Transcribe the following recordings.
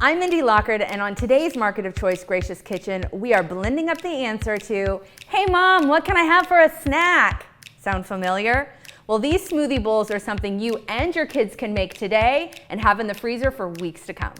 I'm Mindy Lockard, and on today's Market of Choice Gracious Kitchen, we are blending up the answer to, hey mom, what can I have for a snack? Sound familiar? Well, these smoothie bowls are something you and your kids can make today and have in the freezer for weeks to come.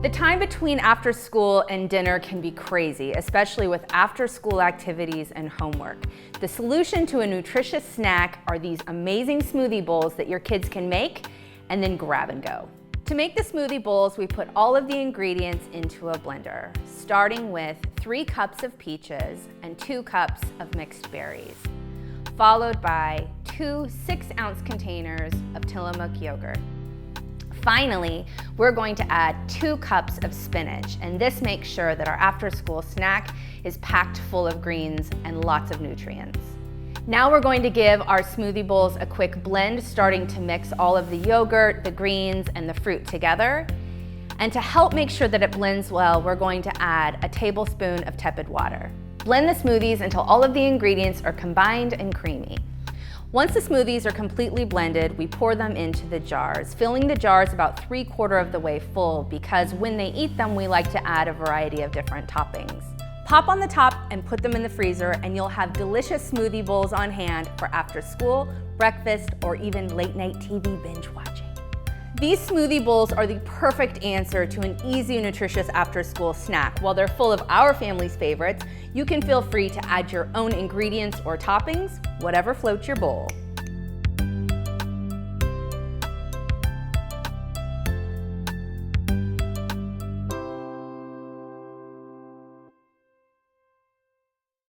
The time between after school and dinner can be crazy, especially with after-school activities and homework. The solution to a nutritious snack are these amazing smoothie bowls that your kids can make and then grab and go. To make the smoothie bowls, we put all of the ingredients into a blender, starting with 3 cups of peaches and 2 cups of mixed berries, followed by 2 6-ounce containers of Tillamook yogurt. Finally, we're going to add 2 cups of spinach, and this makes sure that our after-school snack is packed full of greens and lots of nutrients. Now we're going to give our smoothie bowls a quick blend, starting to mix all of the yogurt, the greens, and the fruit together. And to help make sure that it blends well, we're going to add a tablespoon of tepid water. Blend the smoothies until all of the ingredients are combined and creamy. Once the smoothies are completely blended, we pour them into the jars, filling the jars about 3/4 of the way full because when they eat them, we like to add a variety of different toppings. Pop on the top and put them in the freezer, and you'll have delicious smoothie bowls on hand for after school, breakfast, or even late night TV binge watching. These smoothie bowls are the perfect answer to an easy and nutritious after school snack. While they're full of our family's favorites, you can feel free to add your own ingredients or toppings, whatever floats your bowl.